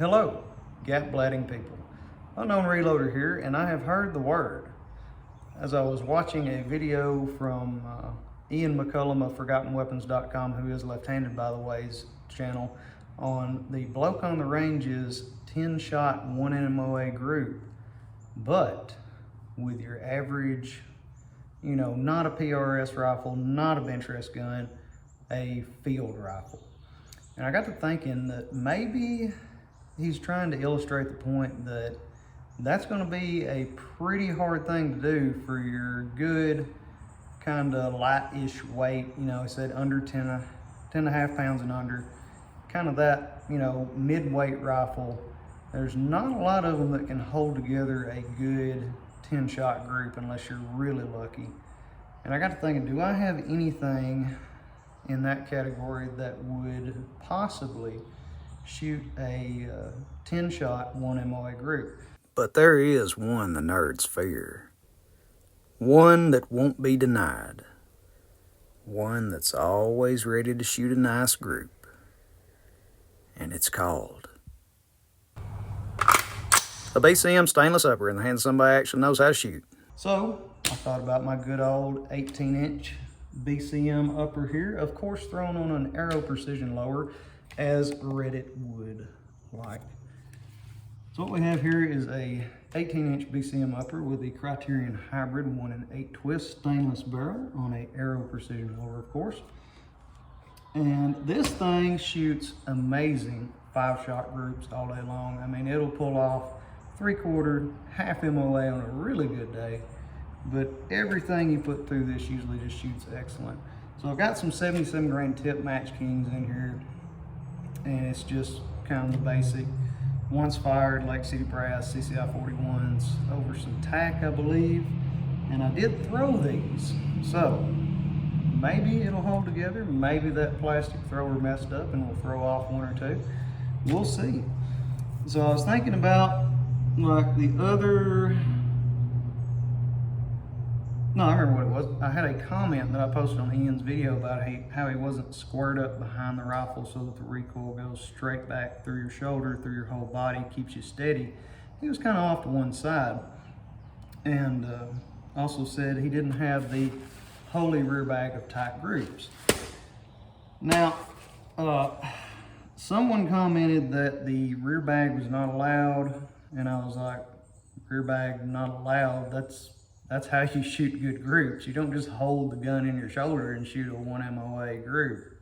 Hello, gap blatting people. UnknownReloader here, and I have heard the word. As I was watching a video from Ian McCullum of ForgottenWeapons.com, who is left-handed by the way's channel, on the Bloke on the Range's 10-shot 1 MoA group, but with your average, not a PRS rifle, not a bench rest gun, a field rifle. And I got to thinking that maybe he's trying to illustrate the point that that's going to be a pretty hard thing to do for your good kind of light-ish weight. He said under 10.5 pounds and under, kind of that, mid-weight rifle. There's not a lot of them that can hold together a good 10-shot group unless you're really lucky. And I got to thinking, do I have anything in that category that would possibly shoot a 10-shot 1 MoA group? But there is one the nerds fear. One that won't be denied. One that's always ready to shoot a nice group. And it's called a BCM stainless upper in the hands of somebody who actually knows how to shoot. So I thought about my good old 18-inch BCM upper here, of course thrown on an Aero precision lower, as Reddit would like. So what we have here is a 18-inch BCM upper with the Criterion Hybrid 1-in-8 twist stainless barrel on a Aero precision lower, of course. And this thing shoots amazing 5-shot groups all day long. I mean, it'll pull off 3/4, half MoA on a really good day, but everything you put through this usually just shoots excellent. So I've got some 77 grain tip Match Kings in here, and it's just kind of the basic. Once fired, Lake City brass, CCI 41s over some tack, I believe. And I did throw these, so maybe it'll hold together. Maybe that plastic thrower messed up and we'll throw off one or two. We'll see. So I was thinking about like the other, no, I remember what it was. I had a comment that I posted on Ian's video about how he wasn't squared up behind the rifle so that the recoil goes straight back through your shoulder, through your whole body, keeps you steady. He was kind of off to one side. And also said he didn't have the holy rear bag of tight groups. Now, someone commented that the rear bag was not allowed, and I was like, rear bag not allowed? That's how you shoot good groups. You don't just hold the gun in your shoulder and shoot a 1 MoA group.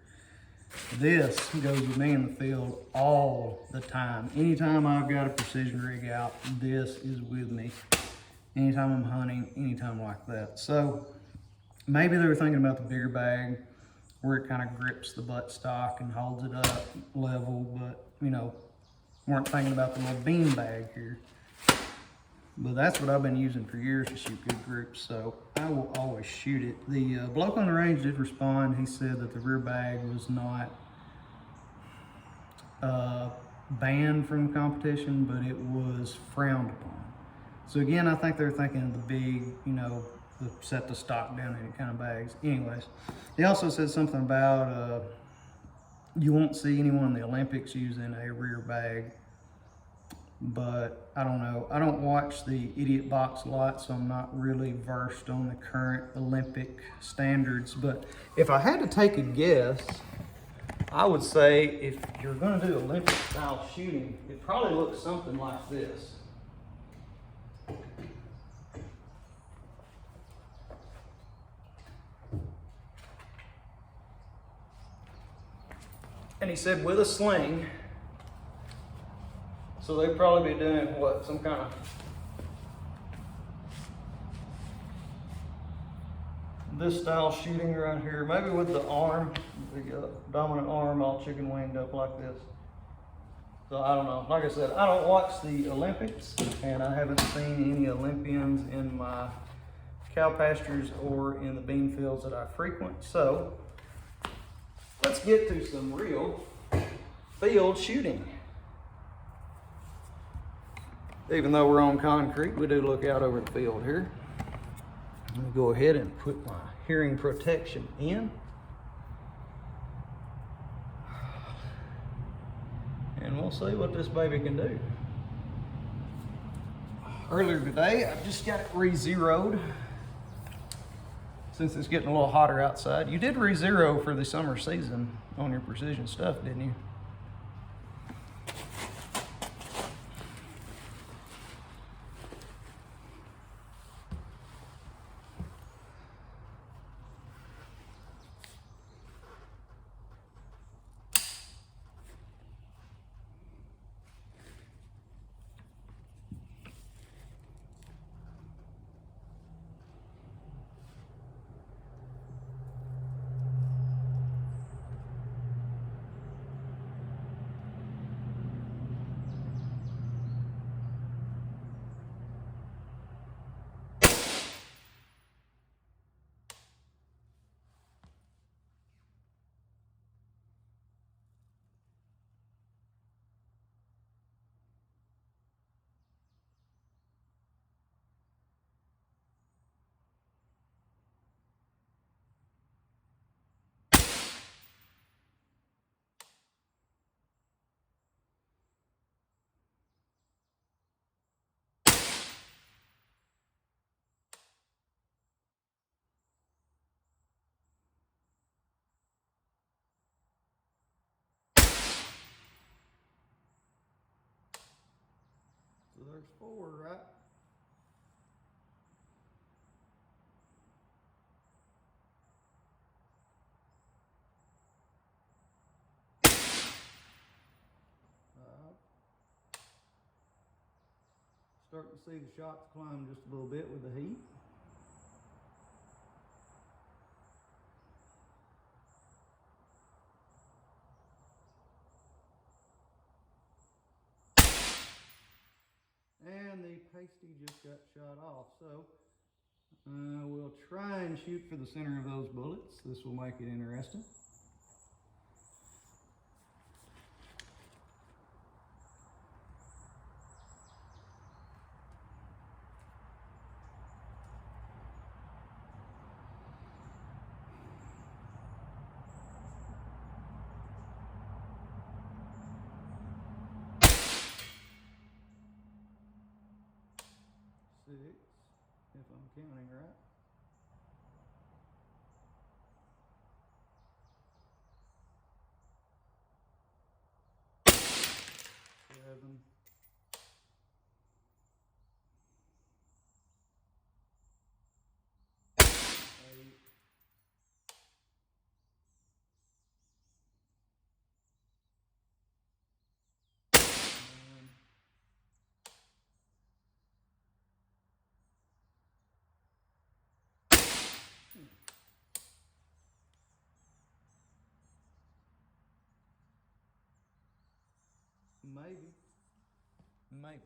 This goes with me in the field all the time. Anytime I've got a precision rig out, this is with me. Anytime I'm hunting, anytime like that. So maybe they were thinking about the bigger bag where it kind of grips the butt stock and holds it up level, but weren't thinking about the little bean bag here. But that's what I've been using for years to shoot good groups, so I will always shoot it. The Bloke on the Range did respond. He said that the rear bag was not banned from the competition, but it was frowned upon. So again, I think they're thinking of the big, the set the stock down in it kind of bags. Anyways, he also said something about you won't see anyone in the Olympics using a rear bag. But I don't know. I don't watch the Idiot Box a lot, so I'm not really versed on the current Olympic standards. But if I had to take a guess, I would say if you're going to do Olympic style shooting, it probably looks something like this. And he said with a sling. So they'd probably be doing what, some kind of this style shooting right here, maybe with the arm, the dominant arm all chicken winged up like this. So I don't know. Like I said, I don't watch the Olympics, and I haven't seen any Olympians in my cow pastures or in the bean fields that I frequent. So let's get to some real field shooting. Even though we're on concrete, we do look out over the field here. Let me go ahead and put my hearing protection in. and we'll see what this baby can do. Earlier today, I just got it re-zeroed since it's getting a little hotter outside. You did re-zero for the summer season on your precision stuff, didn't you? So there's 4, right? Starting to see the shots climb just a little bit with the heat. And the pasty just got shot off. So we'll try and shoot for the center of those bullets. This will make it interesting. Six, if I'm counting right. 7. 8. 9. Maybe.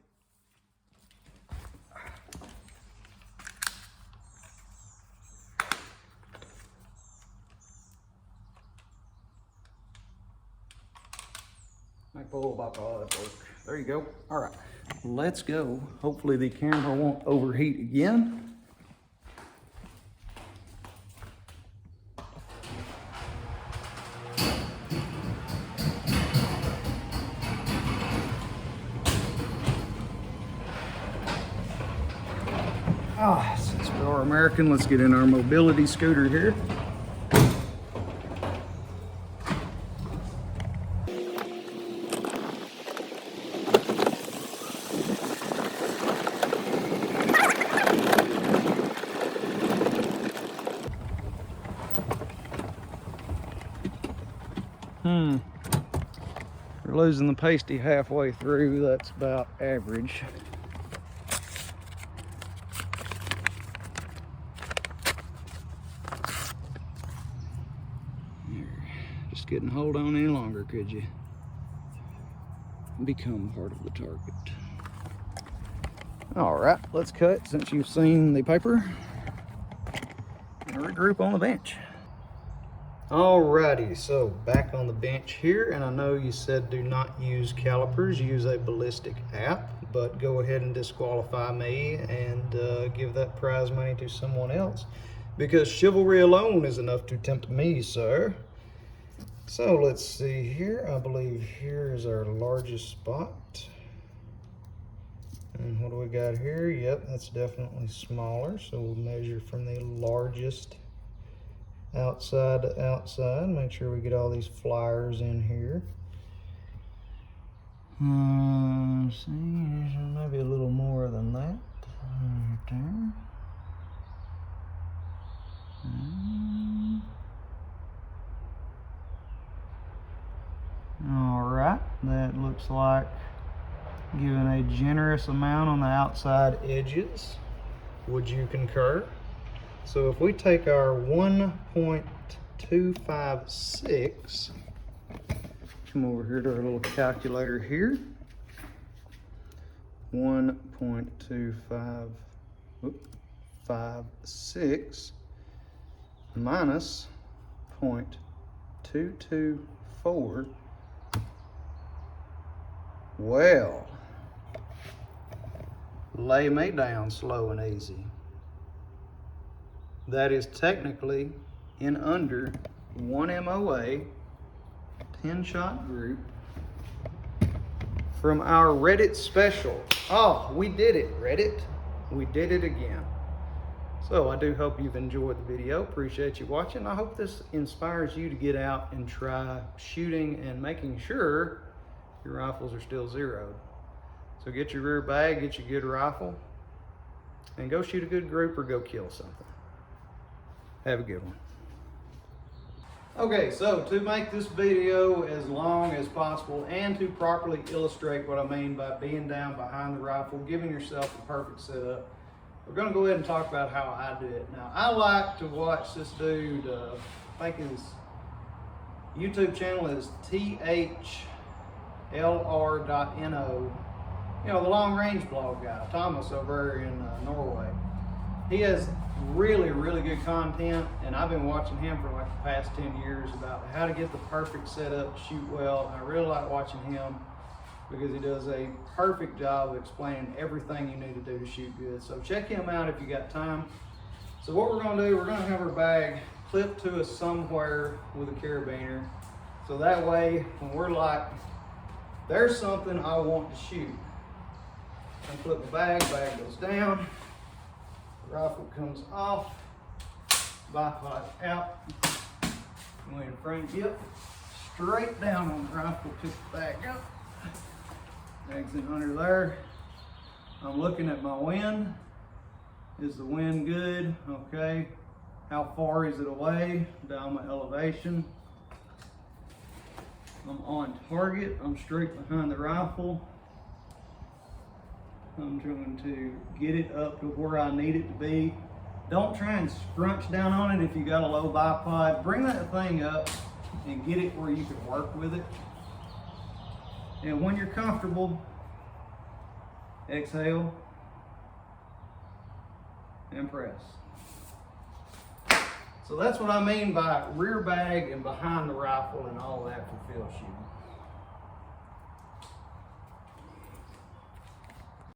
Might pull about that work. There you go. All right, let's go. Hopefully the camera won't overheat again. Since we are American, let's get in our mobility scooter here. We're losing the pasty halfway through. That's about average. Just couldn't hold on any longer, could you? Become part of the target. All right, let's cut since you've seen the paper and regroup on the bench. Alrighty, so back on the bench here, and I know you said do not use calipers, use a ballistic app, but go ahead and disqualify me and give that prize money to someone else, because chivalry alone is enough to tempt me, sir. So let's see here. I believe here is our largest spot. And what do we got here? Yep, that's definitely smaller. So we'll measure from the largest outside to outside. Make sure we get all these flyers in here. See, maybe a little more than that. Right there. All right, that looks like giving a generous amount on the outside edges. Would you concur? So if we take our 1.256, come over here to our little calculator here. 1.256 minus 0.224. Well, lay me down slow and easy. That is technically in under 1 MoA 10-shot group from our Reddit special. Oh, we did it, Reddit. We did it again. So I do hope you've enjoyed the video. Appreciate you watching. I hope this inspires you to get out and try shooting and making sure your rifles are still zeroed. So get your rear bag, get your good rifle, and go shoot a good group or go kill something. Have a good one. Okay, so to make this video as long as possible and to properly illustrate what I mean by being down behind the rifle, giving yourself the perfect setup, we're gonna go ahead and talk about how I do it. Now, I like to watch this dude, I think his YouTube channel is THLR.no. You know, the long range blog guy, Thomas over in Norway. He has really good content, and I've been watching him for like the past 10 years about how to get the perfect setup to shoot well. I really like watching him because he does a perfect job of explaining everything you need to do to shoot good. So check him out if you got time. So what we're gonna do, we're gonna have our bag clipped to us somewhere with a carabiner. So that way, when we're like, there's something I want to shoot, I flip the bag goes down, the rifle comes off, bipod out, go in front, yep, straight down on the rifle, pick the bag up, bag's in under there. I'm looking at my wind. Is the wind good? Okay. How far is it away? Down my elevation. I'm on target. I'm straight behind the rifle. I'm trying to get it up to where I need it to be. Don't try and scrunch down on it if you got a low bipod. Bring that thing up and get it where you can work with it. And when you're comfortable, exhale and press. So that's what I mean by rear bag and behind the rifle and all that for field shooting.